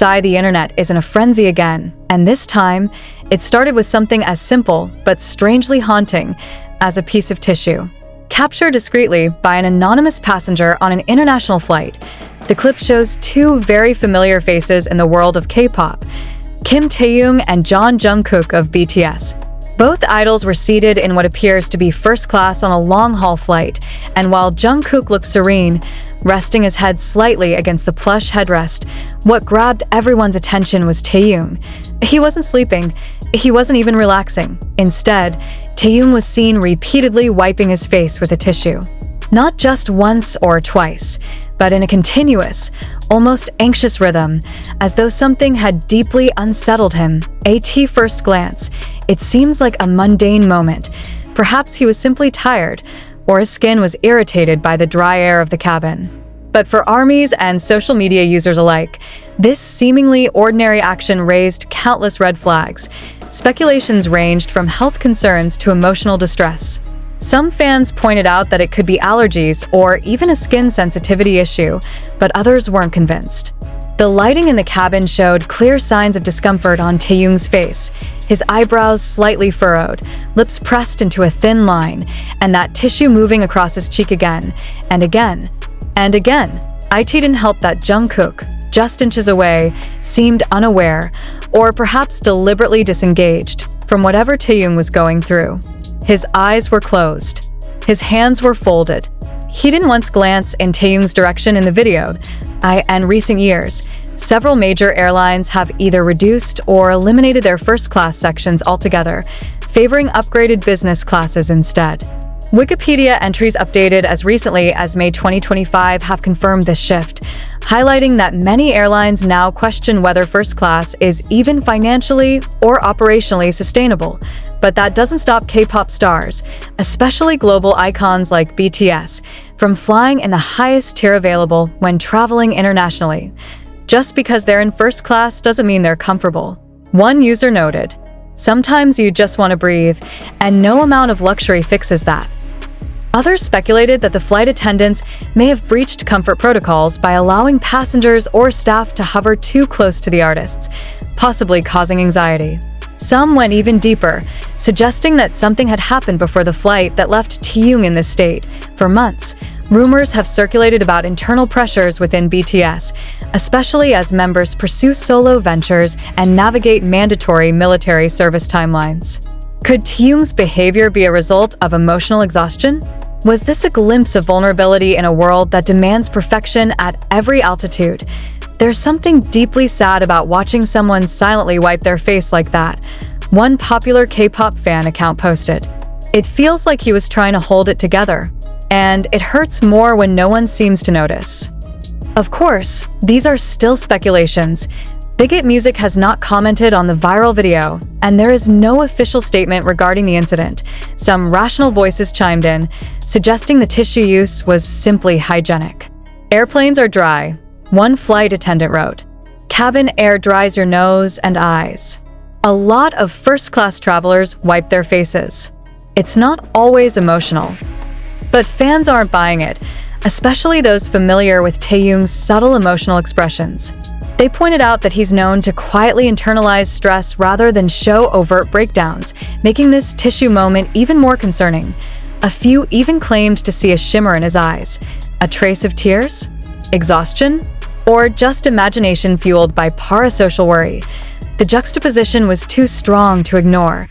The internet is in a frenzy again, and this time, it started with something as simple but strangely haunting as a piece of tissue. Captured discreetly by an anonymous passenger on an international flight, the clip shows two very familiar faces in the world of K-pop, Kim Taehyung and Jungkook of BTS. Both idols were seated in what appears to be first class on a long-haul flight, and while Jungkook looked serene, resting his head slightly against the plush headrest, what grabbed everyone's attention was Taehyung. He wasn't sleeping, he wasn't even relaxing. Instead, Taehyung was seen repeatedly wiping his face with a tissue. Not just once or twice, but in a continuous, almost anxious rhythm, as though something had deeply unsettled him. At first glance, it seems like a mundane moment. Perhaps he was simply tired, or his skin was irritated by the dry air of the cabin. But for armies and social media users alike, this seemingly ordinary action raised countless red flags. Speculations ranged from health concerns to emotional distress. Some fans pointed out that it could be allergies or even a skin sensitivity issue, but others weren't convinced. The lighting in the cabin showed clear signs of discomfort on Taehyung's face, his eyebrows slightly furrowed, lips pressed into a thin line, and that tissue moving across his cheek again, and again, and again. It didn't help that Jungkook, just inches away, seemed unaware, or perhaps deliberately disengaged, from whatever Taehyung was going through. His eyes were closed. His hands were folded. He didn't once glance in Taehyung's direction in the video. In recent years, several major airlines have either reduced or eliminated their first-class sections altogether, favoring upgraded business classes instead. Wikipedia entries updated as recently as May 2025 have confirmed this shift, highlighting that many airlines now question whether first class is even financially or operationally sustainable. But that doesn't stop K-pop stars, especially global icons like BTS, from flying in the highest tier available when traveling internationally. Just because they're in first class doesn't mean they're comfortable. One user noted, "Sometimes you just want to breathe, and no amount of luxury fixes that." Others speculated that the flight attendants may have breached comfort protocols by allowing passengers or staff to hover too close to the artists, possibly causing anxiety. Some went even deeper, suggesting that something had happened before the flight that left Taehyung in this state. For months, rumors have circulated about internal pressures within BTS, especially as members pursue solo ventures and navigate mandatory military service timelines. Could Taehyung's behavior be a result of emotional exhaustion? Was this a glimpse of vulnerability in a world that demands perfection at every altitude? There's something deeply sad about watching someone silently wipe their face like that, one popular K-pop fan account posted. It feels like he was trying to hold it together, and it hurts more when no one seems to notice. Of course, these are still speculations. Bigot Music has not commented on the viral video, and there is no official statement regarding the incident. Some rational voices chimed in, suggesting the tissue use was simply hygienic. Airplanes are dry, one flight attendant wrote. Cabin air dries your nose and eyes. A lot of first-class travelers wipe their faces. It's not always emotional. But fans aren't buying it, especially those familiar with Taehyung's subtle emotional expressions. They pointed out that he's known to quietly internalize stress rather than show overt breakdowns, making this tissue moment even more concerning. A few even claimed to see a shimmer in his eyes. A trace of tears? Exhaustion? Or just imagination fueled by parasocial worry? The juxtaposition was too strong to ignore.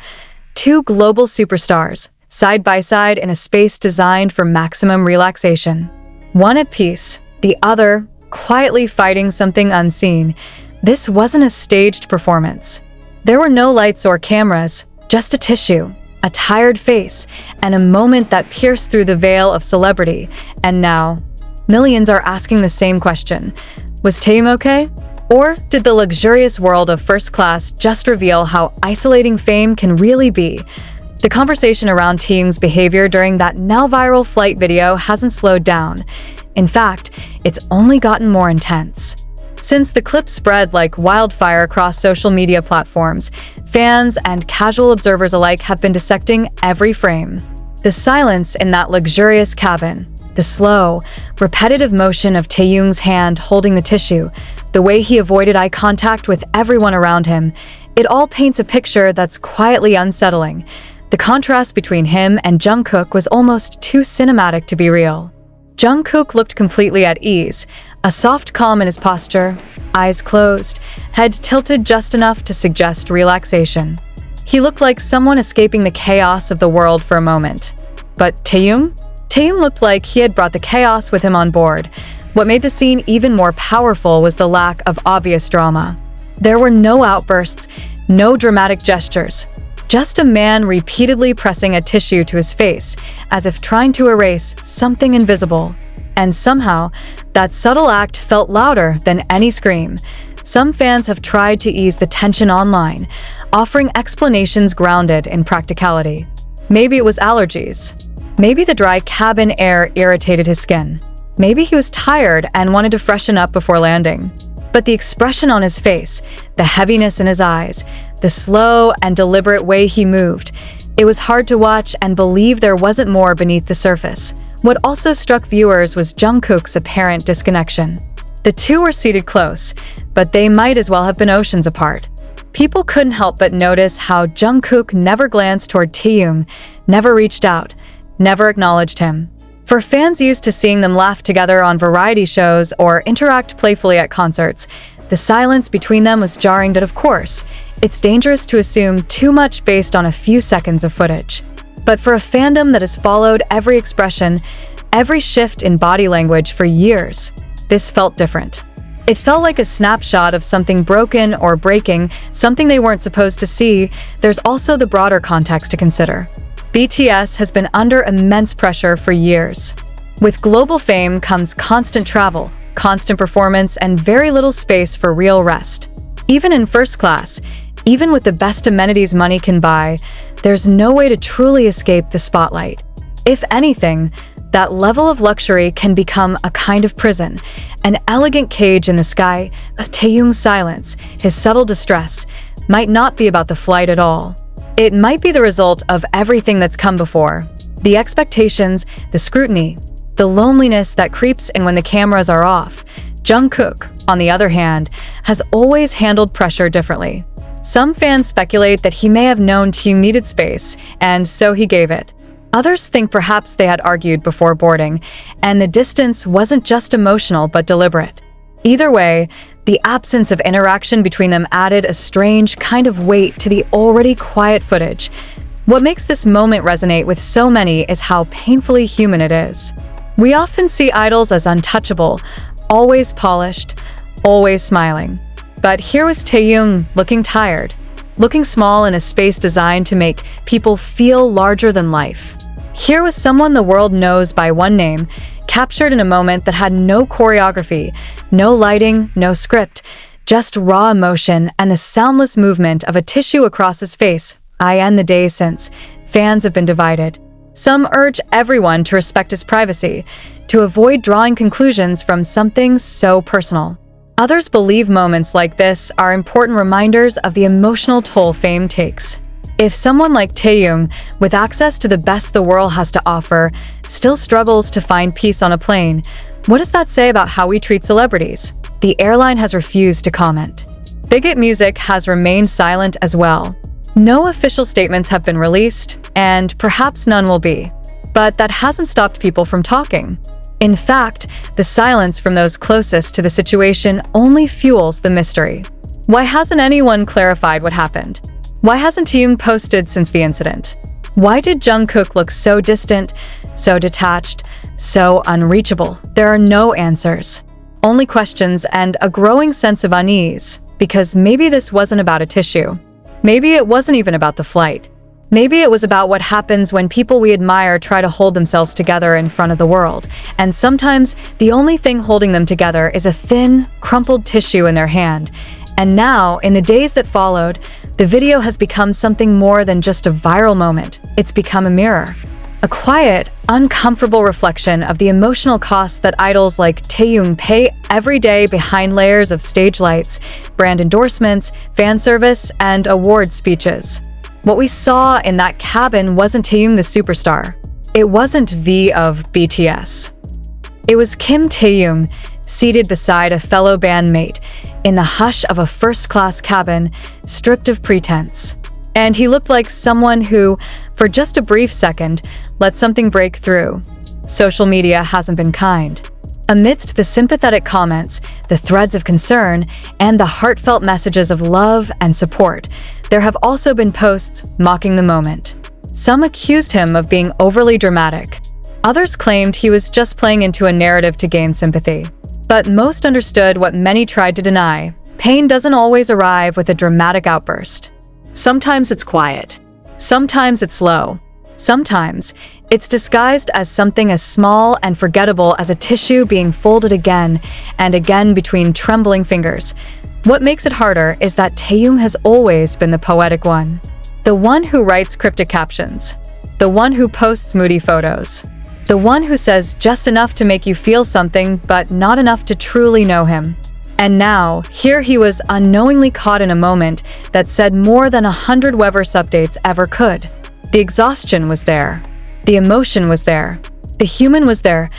Two global superstars, side by side in a space designed for maximum relaxation. One at peace, the other quietly fighting something unseen. This wasn't a staged performance. There were no lights or cameras, just a tissue, a tired face, and a moment that pierced through the veil of celebrity. And now, millions are asking the same question. Was Taehyung okay? Or did the luxurious world of first class just reveal how isolating fame can really be? The conversation around Taehyung's behavior during that now viral flight video hasn't slowed down. In fact, it's only gotten more intense. Since the clip spread like wildfire across social media platforms, fans and casual observers alike have been dissecting every frame. The silence in that luxurious cabin, the slow, repetitive motion of Taehyung's hand holding the tissue, the way he avoided eye contact with everyone around him, it all paints a picture that's quietly unsettling. The contrast between him and Jungkook was almost too cinematic to be real. Jungkook looked completely at ease, a soft calm in his posture, eyes closed, head tilted just enough to suggest relaxation. He looked like someone escaping the chaos of the world for a moment. But Taehyung? Taehyung looked like he had brought the chaos with him on board. What made the scene even more powerful was the lack of obvious drama. There were no outbursts, no dramatic gestures, just a man repeatedly pressing a tissue to his face, as if trying to erase something invisible. And somehow, that subtle act felt louder than any scream. Some fans have tried to ease the tension online, offering explanations grounded in practicality. Maybe it was allergies. Maybe the dry cabin air irritated his skin. Maybe he was tired and wanted to freshen up before landing. But the expression on his face, the heaviness in his eyes, the slow and deliberate way he moved, it was hard to watch and believe there wasn't more beneath the surface. What also struck viewers was Jungkook's apparent disconnection. The two were seated close, but they might as well have been oceans apart. People couldn't help but notice how Jungkook never glanced toward Taehyung, never reached out, never acknowledged him. For fans used to seeing them laugh together on variety shows or interact playfully at concerts, the silence between them was jarring, but of course, it's dangerous to assume too much based on a few seconds of footage. But for a fandom that has followed every expression, every shift in body language for years, this felt different. It felt like a snapshot of something broken or breaking, something they weren't supposed to see. There's also the broader context to consider. BTS has been under immense pressure for years. With global fame comes constant travel, constant performance, and very little space for real rest. Even in first class, even with the best amenities money can buy, there's no way to truly escape the spotlight. If anything, that level of luxury can become a kind of prison, an elegant cage in the sky. Taehyung's silence, his subtle distress, might not be about the flight at all. It might be the result of everything that's come before. The expectations, the scrutiny, the loneliness that creeps in when the cameras are off. Jungkook, on the other hand, has always handled pressure differently. Some fans speculate that he may have known Taehyung needed space, and so he gave it. Others think perhaps they had argued before boarding, and the distance wasn't just emotional but deliberate. Either way, the absence of interaction between them added a strange kind of weight to the already quiet footage. What makes this moment resonate with so many is how painfully human it is. We often see idols as untouchable, always polished, always smiling. But here was Taehyung looking tired, looking small in a space designed to make people feel larger than life. Here was someone the world knows by one name, captured in a moment that had no choreography, no lighting, no script, just raw emotion and the soundless movement of a tissue across his face. The days since fans have been divided. Some urge everyone to respect his privacy, to avoid drawing conclusions from something so personal. Others believe moments like this are important reminders of the emotional toll fame takes. If someone like Taehyung, with access to the best the world has to offer, still struggles to find peace on a plane, what does that say about how we treat celebrities? The airline has refused to comment. Big Hit Music has remained silent as well. No official statements have been released, and perhaps none will be. But that hasn't stopped people from talking. In fact, the silence from those closest to the situation only fuels the mystery. Why hasn't anyone clarified what happened? Why hasn't Taehyung posted since the incident? Why did Jungkook look so distant, so detached, so unreachable? There are no answers. Only questions and a growing sense of unease, because maybe this wasn't about a tissue. Maybe it wasn't even about the flight. Maybe it was about what happens when people we admire try to hold themselves together in front of the world, and sometimes the only thing holding them together is a thin, crumpled tissue in their hand. And now, in the days that followed, the video has become something more than just a viral moment. It's become a mirror. A quiet, uncomfortable reflection of the emotional costs that idols like Taehyung pay every day behind layers of stage lights, brand endorsements, fan service, and award speeches. What we saw in that cabin wasn't Taehyung the superstar. It wasn't V of BTS. It was Kim Taehyung, seated beside a fellow bandmate, in the hush of a first-class cabin, stripped of pretense. And he looked like someone who, for just a brief second, let something break through. Social media hasn't been kind. Amidst the sympathetic comments, the threads of concern, and the heartfelt messages of love and support, there have also been posts mocking the moment. Some accused him of being overly dramatic. Others claimed he was just playing into a narrative to gain sympathy. But most understood what many tried to deny. Pain doesn't always arrive with a dramatic outburst. Sometimes it's quiet. Sometimes it's slow. Sometimes it's disguised as something as small and forgettable as a tissue being folded again and again between trembling fingers. What makes it harder is that Taehyung has always been the poetic one. The one who writes cryptic captions. The one who posts moody photos. The one who says just enough to make you feel something, but not enough to truly know him. And now, here he was unknowingly caught in a moment that said more than 100 Weverse updates ever could. The exhaustion was there. The emotion was there. The human was there.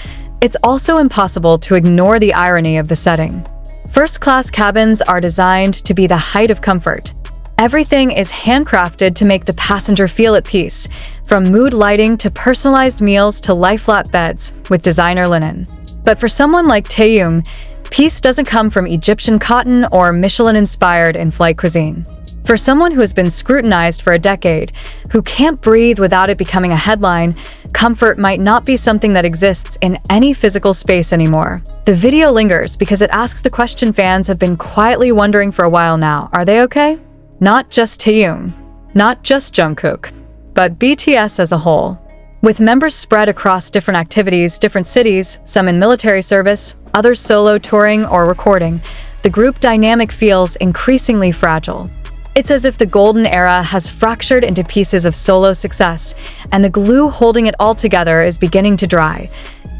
It's also impossible to ignore the irony of the setting. First-class cabins are designed to be the height of comfort. Everything is handcrafted to make the passenger feel at peace, from mood lighting to personalized meals to lie-flat beds with designer linen. But for someone like Taehyung, peace doesn't come from Egyptian cotton or Michelin-inspired in-flight cuisine. For someone who has been scrutinized for a decade, who can't breathe without it becoming a headline, comfort might not be something that exists in any physical space anymore. The video lingers because it asks the question fans have been quietly wondering for a while now. Are they okay? Not just Taehyung, not just Jungkook, but BTS as a whole. With members spread across different activities, different cities, some in military service, others solo touring or recording, the group dynamic feels increasingly fragile. It's as if the golden era has fractured into pieces of solo success, and the glue holding it all together is beginning to dry.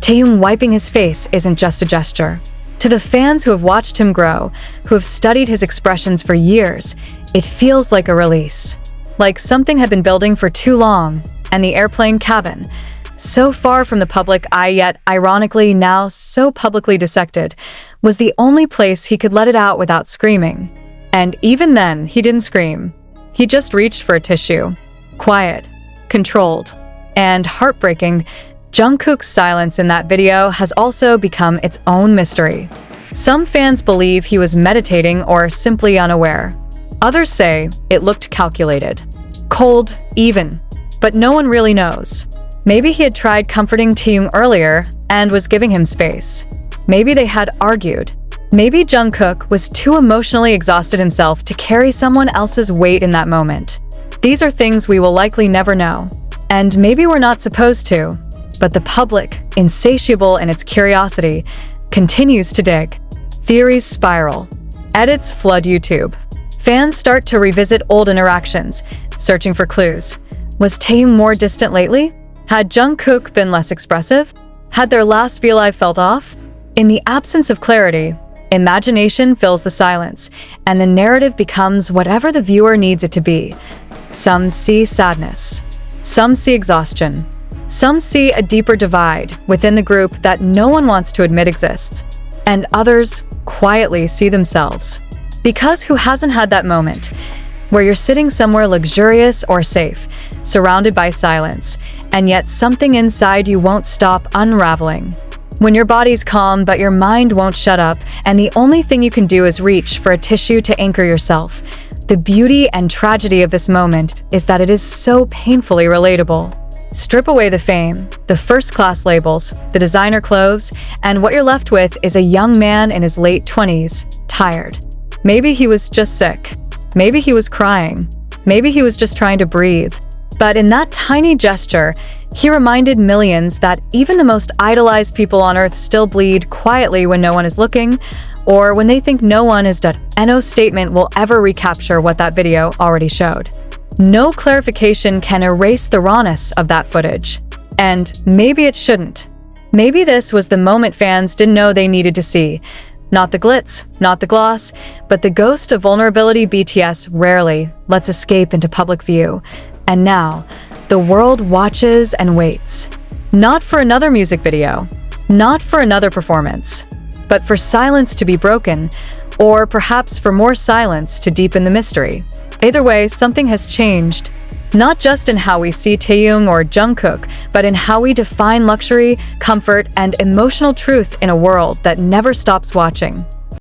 Taehyung wiping his face isn't just a gesture. To the fans who have watched him grow, who have studied his expressions for years, it feels like a release. Like something had been building for too long, and the airplane cabin, so far from the public eye yet ironically now so publicly dissected, was the only place he could let it out without screaming. And even then, he didn't scream. He just reached for a tissue. Quiet, controlled, and heartbreaking, Jungkook's silence in that video has also become its own mystery. Some fans believe he was meditating or simply unaware. Others say it looked calculated, cold, even, but no one really knows. Maybe he had tried comforting Taehyung earlier and was giving him space. Maybe they had argued. Maybe Jungkook was too emotionally exhausted himself to carry someone else's weight in that moment. These are things we will likely never know. And maybe we're not supposed to. But the public, insatiable in its curiosity, continues to dig. Theories spiral. Edits flood YouTube. Fans start to revisit old interactions, searching for clues. Was Taehyung more distant lately? Had Jungkook been less expressive? Had their last V-Live felt off? In the absence of clarity, imagination fills the silence, and the narrative becomes whatever the viewer needs it to be. Some see sadness. Some see exhaustion. Some see a deeper divide within the group that no one wants to admit exists. And others quietly see themselves. Because who hasn't had that moment, where you're sitting somewhere luxurious or safe, surrounded by silence, and yet something inside you won't stop unraveling? When your body's calm but your mind won't shut up, and the only thing you can do is reach for a tissue to anchor yourself. The beauty and tragedy of this moment is that it is so painfully relatable. Strip away the fame, the first-class labels, the designer clothes, and what you're left with is a young man in his late 20s, tired. Maybe he was just sick. Maybe he was crying. Maybe he was just trying to breathe. But in that tiny gesture, he reminded millions that even the most idolized people on earth still bleed quietly when no one is looking, or when they think no one is dead. No statement will ever recapture what that video already showed. No clarification can erase the rawness of that footage. And maybe it shouldn't. Maybe this was the moment fans didn't know they needed to see. Not the glitz, not the gloss, but the ghost of vulnerability BTS rarely lets escape into public view. And now, the world watches and waits. Not for another music video, not for another performance, but for silence to be broken, or perhaps for more silence to deepen the mystery. Either way, something has changed. Not just in how we see Taehyung or Jungkook, but in how we define luxury, comfort, and emotional truth in a world that never stops watching.